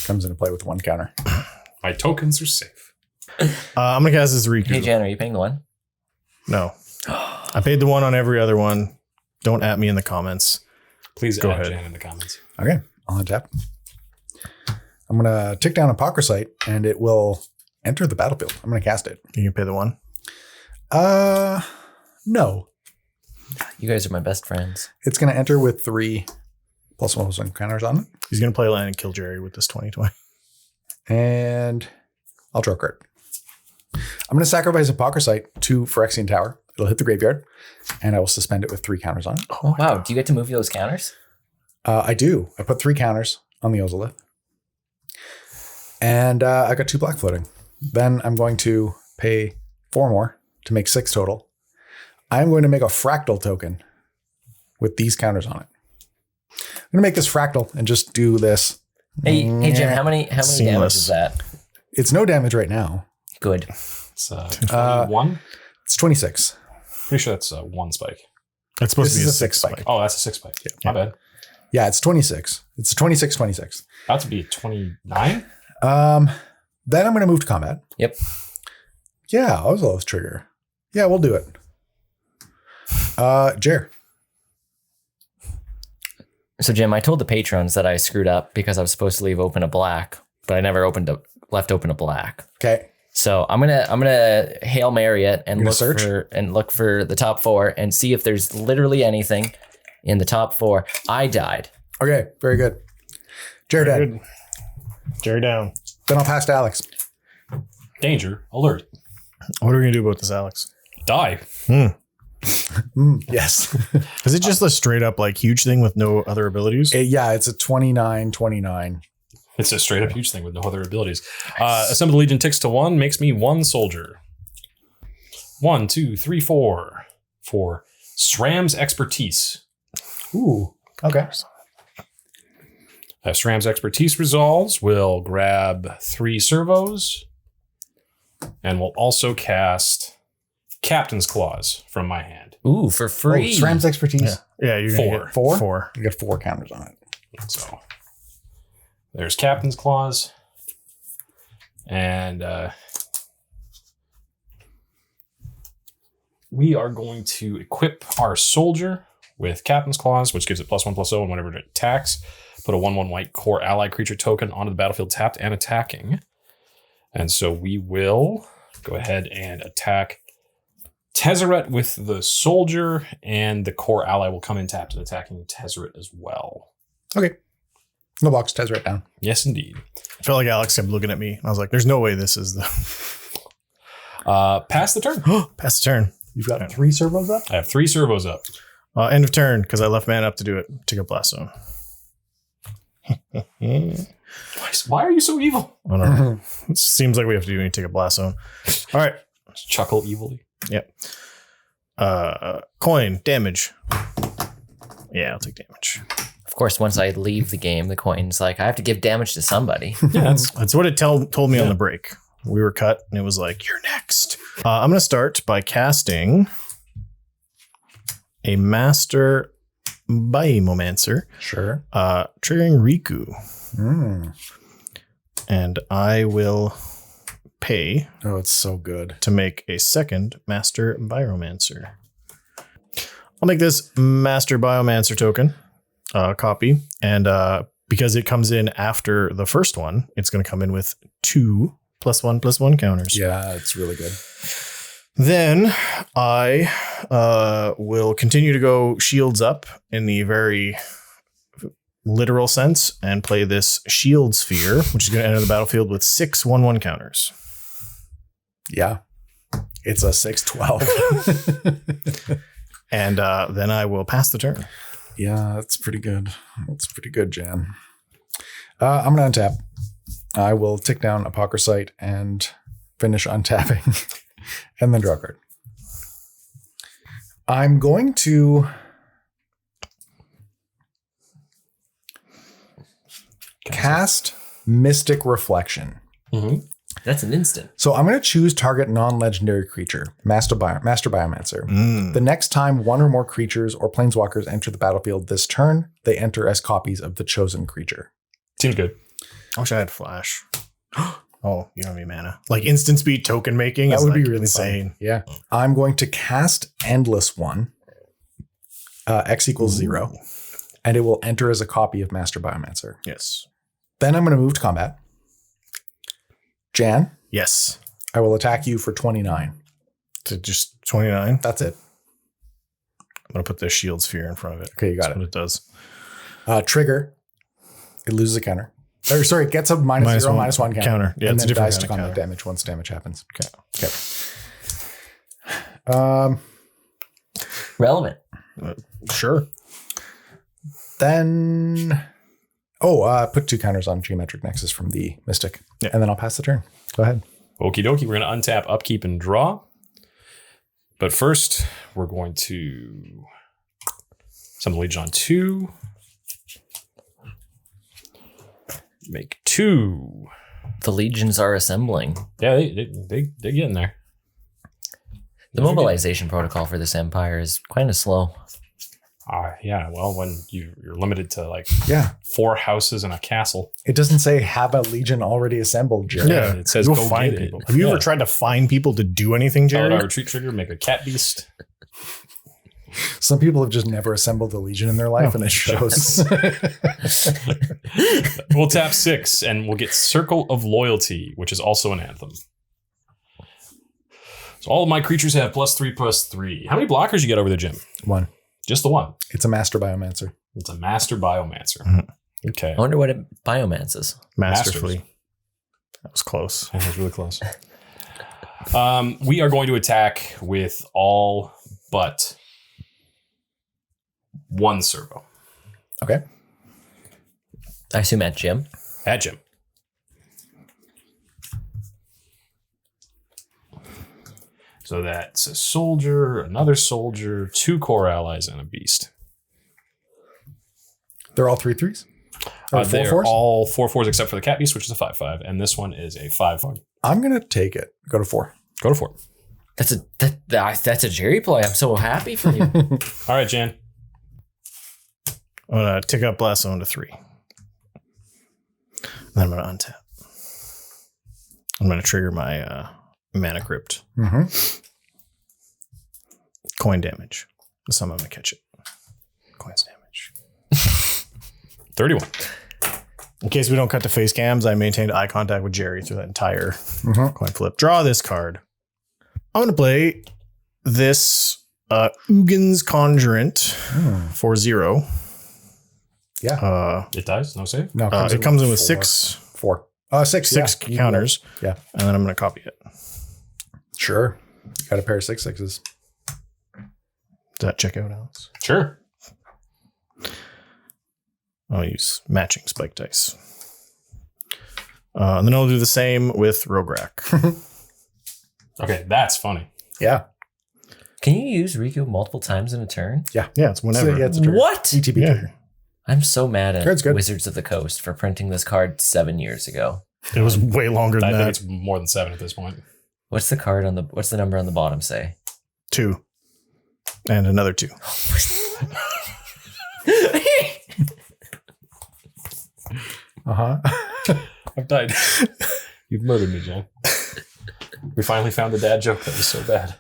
Comes into play with 1 counter. My tokens are safe. I'm gonna cast this Riku. Hey, Jan, are you paying the 1? No, I paid the 1 on every other one. Don't at me in the comments. Please Go add ahead. Jan in the comments. Okay. I'll untap. I'm going to tick down Apocryphite and it will enter the battlefield. I'm going to cast it. You can pay the 1. No. You guys are my best friends. It's going to enter with 3 +1/+1 counters on it. He's gonna play land and kill Jerry with this 2020. And I'll draw a card. I'm going to sacrifice Apocryphite to Phyrexian Tower. It'll hit the graveyard, and I will suspend it with 3 counters on it. Oh, wow. Do you get to move those counters? I do. I put 3 counters on the Ozolith. And I got 2 black floating. Then I'm going to pay 4 more to make 6 total. I'm going to make a fractal token with these counters on it. I'm going to make this fractal and just do this. Hey, Jim, how many damage Seamless. is that? It's no damage right now. Good. It's 21. It's 26. Pretty sure that's 1 spike. That's supposed This to be is a a 6 6 spike. spike. Oh, that's a 6 spike. My bad. Yeah, it's 26. It's 26. About to be 29. Then I'm going to move to combat. Yep. Yeah, Ozolith trigger. Yeah, we'll do it. Jer. So, Jim, I told the patrons that I screwed up because I was supposed to leave open a black, but I never left open a black. Okay. So I'm gonna Hail Mary it and You're look gonna look for the top 4 and see if there's literally anything in the top 4. I died. Okay, very good. Jer dead. Good. Jerry down. Then I'll pass to Alex. Danger. Alert. What are we gonna do about this, Alex? Die. Yes. Is it just a straight up like huge thing with no other abilities? Yeah, it's a 29. It's a straight up huge thing with no other abilities. Assemble the Legion ticks to 1, makes me 1 soldier. 1, 2, 3, 4. For SRAM's expertise. Ooh. Okay. SRAM's expertise resolves. We'll grab 3 servos. And we'll also cast Captain's Claws from my hand. Ooh, for free. SRAM's expertise. Yeah, you're Four. gonna get 4? 4. You get 4 counters on it. So there's Captain's Claws. And we are going to equip our soldier with Captain's Claws, which gives it +1/+0 and whenever it attacks. Put a 1/1 white core ally creature token onto the battlefield tapped and attacking. And so we will go ahead and attack Tezzeret with the soldier, and the core ally will come in tapped and attacking Tezzeret as well. Okay. No box, Tezzeret down. Yes, indeed. I felt like Alex kept looking at me. I was like, there's no way this is the Pass the turn. pass the turn. You've got 3 servos up? I have 3 servos up. End of turn, because I left mana up to do it. Take a blast zone. Why are you so evil? I don't know. It seems like we have to do any take a blast zone. All right. Chuckle evilly. Yep. Coin damage. Yeah, I'll take damage. Of course, once I leave the game, the coin's like, I have to give damage to somebody. Yeah, That's what it told me on the break. We were cut, and it was like, you're next. I'm going to start by casting a Master Biomancer, Sure. triggering Riku. Mm. And I will pay Oh, it's so good. to make a second Master Biomancer. I'll make this Master Biomancer token copy, and because it comes in after the first one, it's going to come in with 2 +1/+1 counters. Yeah, it's really good. Then I will continue to go shields up in the very literal sense and play this shield sphere, which is going to enter the battlefield with 6 1/1 counters. Yeah. It's a 6/12. And then I will pass the turn. Yeah, that's pretty good. That's pretty good, Jan. I'm going to untap. I will tick down Apocryphite and finish untapping and then draw a card. I'm going to cast Mystic Reflection. Mm-hmm. That's an instant. So I'm going to choose target non-legendary creature, Master Biomancer. The next time one or more creatures or planeswalkers enter the battlefield this turn, they enter as copies of the chosen creature. Seems good. I wish I had flash. Oh, you don't have any mana. Like instant speed token making. That is would be like really insane. fun. Yeah. I'm going to cast Endless One, X equals 0, and it will enter as a copy of Master Biomancer. Yes. Then I'm going to move to combat. Jan, Yes. I will attack you for 29. To just 29. That's it. I'm going to put the shield sphere in front of it. Okay, you got That's what it does. Trigger, it loses a counter. Or sorry, it gets a -0, -1 counter. Yeah, and it's a then different dies to kind of combat counter. damage once damage happens. Okay. Relevant. Sure. Then, put 2 counters on Geometric Nexus from the Mystic. Yeah. And then I'll pass the turn. Go ahead. Okie dokie. We're going to untap, upkeep, and draw. But first, we're going to summon the Legion on 2. Make 2. The legions are assembling. Yeah, they're getting there. The mobilization protocol for this empire is kind of slow. Yeah, well, when you're limited to like Yeah. 4 houses and a castle. It doesn't say have a Legion already assembled, Jared. Yeah. It says Go go find get it. people. Have you Yeah. ever tried to find people to do anything, Followed Jared? our retreat trigger, make a cat beast. Some people have just never assembled a Legion in their life, and it shows. We'll tap 6 and we'll get Circle of Loyalty, which is also an anthem. So all of my creatures have +3/+3. How many blockers you get over there, Jim? 1. Just the one. It's a Master Biomancer. It's a Master Biomancer. Mhm. Okay. I wonder what it biomances. Masterfully. That was close. That was really close. We are going to attack with all but 1 servo. Okay. I assume at Jim. at Jim. So that's a soldier, another soldier, 2 core allies, and a beast. They're all 3/3s? Or They're 4/4s? all 4/4s except for the cat beast, which is a 5/5, and this one is a 5/5. I'm going to take it. Go to 4. Go to 4. That's a Jerry play. I'm so happy for you. All right, Jan. I'm going to tick up Blast Zone to 3. Then I'm going to untap. I'm going to trigger my Mana Crypt. Mm-hmm. Coin damage. So I'm going to catch it. Coins damage. 31. In case we don't cut to face cams, I maintained eye contact with Jerry through that entire coin flip. Draw this card. I'm going to play this Ugin's Conjurant for 0. Yeah. It dies? No save? No, It comes in with 4. 6. 4. 6. 6 yeah. counters. Yeah. And then I'm going to copy it. Sure. You got a pair of 6/6s. Does that check out, Alex? Sure. I'll use matching spike dice. And then I'll do the same with Rograk. Okay, that's funny. Yeah. Can you use Riku multiple times in a turn? Yeah, it's whenever. So, yeah, it's a trigger. What? ETB Yeah. trigger. I'm so mad at Card's good. Wizards of the Coast for printing this card 7 years ago. It was way longer I than think that. it's more than 7 at this point. What's the number on the bottom say? 2. And another 2. Uh-huh. I've died. You've murdered me, Jan. We finally found the dad joke that was so bad.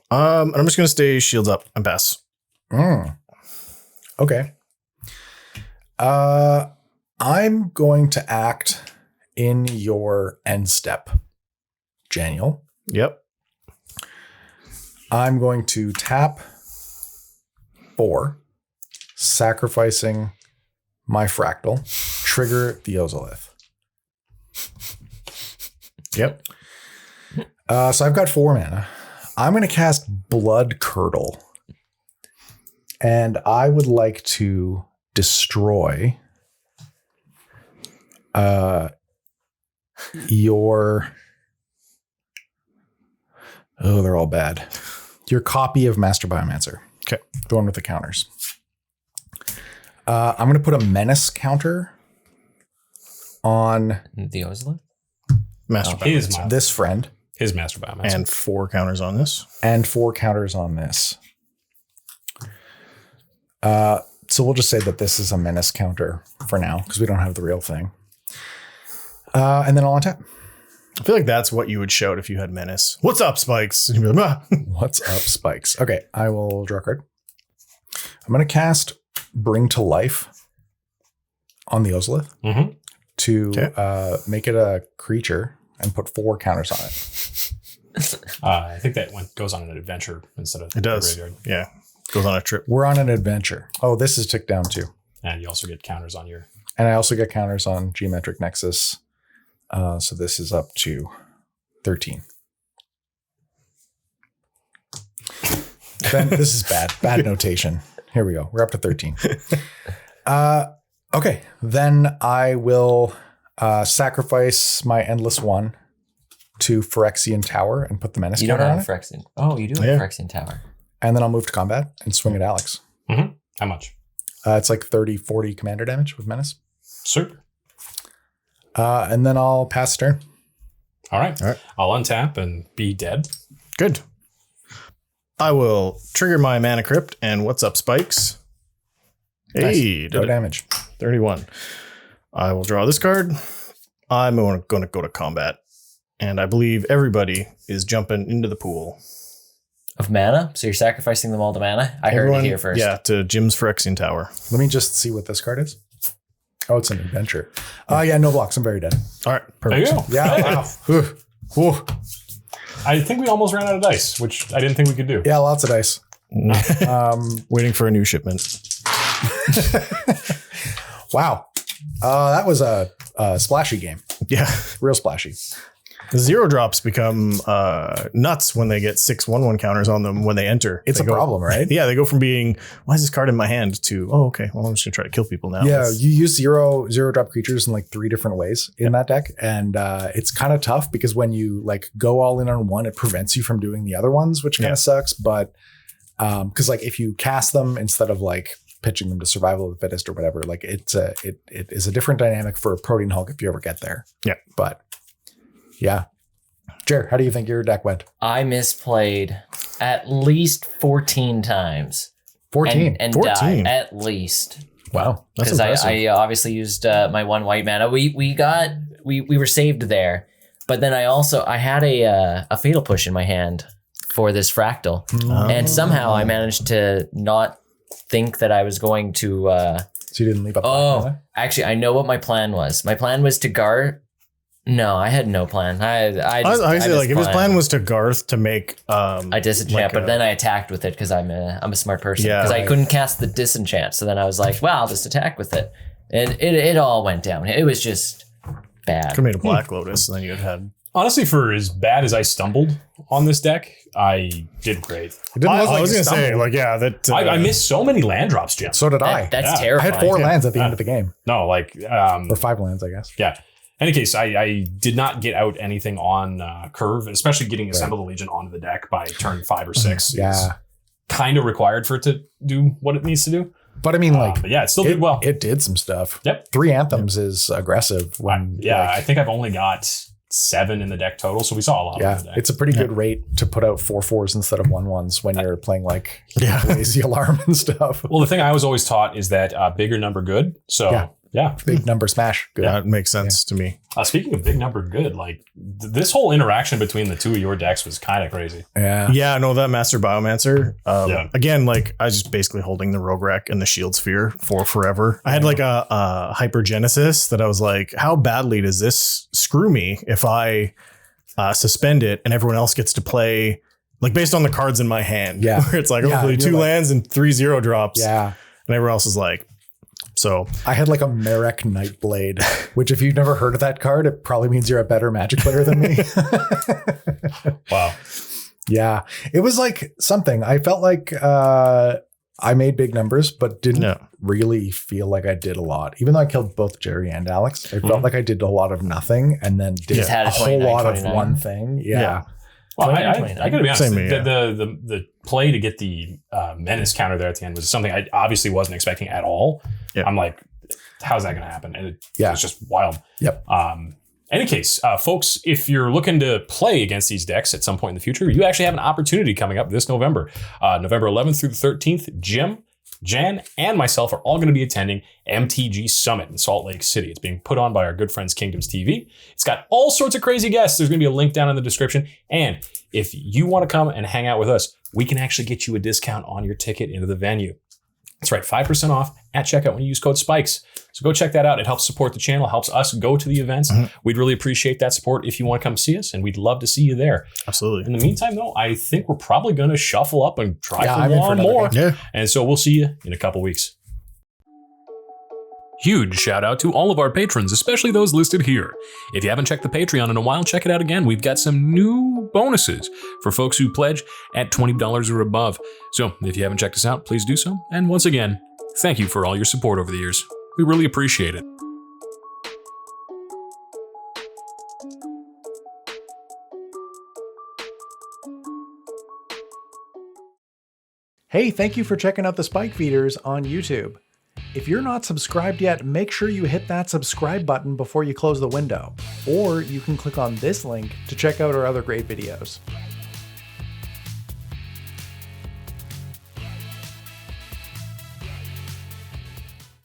And I'm just going to stay shields up and pass. Okay. I'm going to act in your end step, Janiel. Yep. I'm going to tap 4, sacrificing my fractal, trigger the Ozolith. Yep. So I've got 4 mana. I'm going to cast Blood Curdle. And I would like to destroy your... Oh, they're all bad. Your copy of Master Biomancer. Okay. The one with the counters. I'm going to put a menace counter on The Ozolith? Master His, Biomancer. this friend his Master Biomancer. And 4 counters on this. and 4 counters on this. So we'll just say that this is a menace counter for now because we don't have the real thing. And then I'll untap. I feel like that's what you would shout if you had Menace. What's up, Spikes? And you'd be like, ah. What's up, Spikes? Okay, I will draw a card. I'm going to cast Bring to Life on the Ozolith to make it a creature and put 4 counters on it. I think that goes on an adventure instead of It does. the graveyard. Yeah. Goes on a trip. We're on an adventure. Oh, this is ticked down too. And you also get counters on your... And I also get counters on Geometric Nexus. So this is up to 13. Then this is bad. Bad notation. Here we go. We're up to 13. Okay. Then I will sacrifice my Endless One to Phyrexian Tower and put the Menace You don't counter on have it. Phyrexian. Oh, you do have Yeah. Phyrexian Tower. And then I'll move to combat and swing at Alex. How much? It's like 30, 40 commander damage with Menace. Super. And then I'll pass turn. All right. I'll untap and be dead. Good. I will trigger my Mana Crypt and what's up, Spikes? Hey, Nice. did No it. damage. 31. I will draw this card. I'm going to go to combat. And I believe everybody is jumping into the pool. Of mana? So you're sacrificing them all to mana? I heard it here first. Yeah, to Jim's Phyrexian Tower. Let me just see what this card is. Oh, it's an adventure. Yeah, no blocks. I'm very dead. All right, There you perfect. go. Yeah, wow. Whew. Whew. I think we almost ran out of dice, which I didn't think we could do. Yeah, lots of dice. Waiting for a new shipment. Wow. That was a splashy game. Yeah. Real splashy. The 0-drops become nuts when they get 6 1/1 counters on them when they enter. It's They a problem, right? Yeah, they go from being, why is this card in my hand, to, oh, okay, well, I'm just gonna try to kill people now. Yeah, you use 0-drop creatures in like 3 different ways in that deck, and it's kind of tough because when you like go all in on one, it prevents you from doing the other ones, which kind of sucks. But because like if you cast them instead of like pitching them to survival of the fittest or whatever, like it is a different dynamic for a Protean Hulk if you ever get there. Yeah, but yeah. Jer, how do you think your deck went? I misplayed at least 14 times. 14 and 14. died at least. Wow, that's Because impressive. I obviously used my 1 white mana. We were saved there, but then I had a fatal push in my hand for this fractal, and somehow I managed to not think that I was going to. So you didn't leave up. Actually, I know what my plan was. My plan was to Garth. No, I had no plan. I say like if his plan was to Garth to make I disenchant, but then I attacked with it because I'm a smart person. Yeah, because I couldn't cast the disenchant, so then I was like, well, I'll just attack with it, and it all went down. It was just bad. could have made a Black Lotus, and then you'd had. Honestly, for as bad as I stumbled on this deck, I did great. It didn't look I like was you gonna say stumbled. like yeah I missed so many land drops, Jim. So did I. That's Yeah. I terrifying. had 4 lands at the end of the game, No, like or 5 lands, I guess. yeah. Any case, I did not get out anything on curve, especially getting Assemble the Legion onto the deck by turn 5 or 6. Yeah. Is kind of required for it to do what it needs to do. But I mean, like, But yeah, it still did well. It did some stuff. Yep. 3 anthems is aggressive. When Yeah, like, I think I've only got 7 in the deck total, so we saw a lot yeah, of the deck. it's a pretty good rate to put out 4/4s instead of 1/1s when you're playing like Yeah. lazy alarm and stuff. Well, the thing I was always taught is that bigger number good. So yeah. Big number smash. Good. Yeah, it makes sense to me. Speaking of big number good, like this whole interaction between the two of your decks was kind of crazy. Yeah. Yeah, no, that Master Biomancer. Yeah. Again, like I was just basically holding the Rogue Rack and the Shield Sphere for forever. I had like a Hypergenesis that I was like, how badly does this screw me if I suspend it and everyone else gets to play like based on the cards in my hand? Yeah. Where it's like, Yeah, hopefully you're 2 like- lands and 3 0-drops. Yeah. And everyone else is like, so I had like a Marek Nightblade, which if you've never heard of that card, it probably means you're a better Magic player than me. Wow. Yeah. It was like something. I felt like I made big numbers, but didn't really feel like I did a lot. Even though I killed both Jerry and Alex, I felt like I did a lot of nothing and then did Just had a a whole 29, lot of 29. one thing. Yeah. Well, I 29. gotta be honest. Same here, The play to get the menace counter there at the end was something I obviously wasn't expecting at all. Yeah. I'm like, how's that going to happen? And it Yeah. was just wild. Yep. Any case, folks, if you're looking to play against these decks at some point in the future, you actually have an opportunity coming up this November. November 11th through the 13th, Jim, Jan, and myself are all going to be attending MTG Summit in Salt Lake City. It's being put on by our good friends Kingdoms TV. It's got all sorts of crazy guests. There's going to be a link down in the description. And if you want to come and hang out with us, we can actually get you a discount on your ticket into the venue. That's right, 5% off at checkout when you use code SPIKES. So go check that out. It helps support the channel, helps us go to the events. We'd really appreciate that support if you want to come see us, and we'd love to see you there. absolutely. In the meantime, though, I think we're probably going to shuffle up and try I'm for in for one another more. game. Yeah. And so we'll see you in a couple weeks. Huge shout out to all of our patrons, especially those listed here. If you haven't checked the Patreon in a while, check it out again. We've got some new bonuses for folks who pledge at $20 or above. So if you haven't checked us out, please do so. And once again, thank you for all your support over the years. We really appreciate it. Hey, thank you for checking out the Spike Feeders on YouTube. If you're not subscribed yet, make sure you hit that subscribe button before you close the window. Or you can click on this link to check out our other great videos.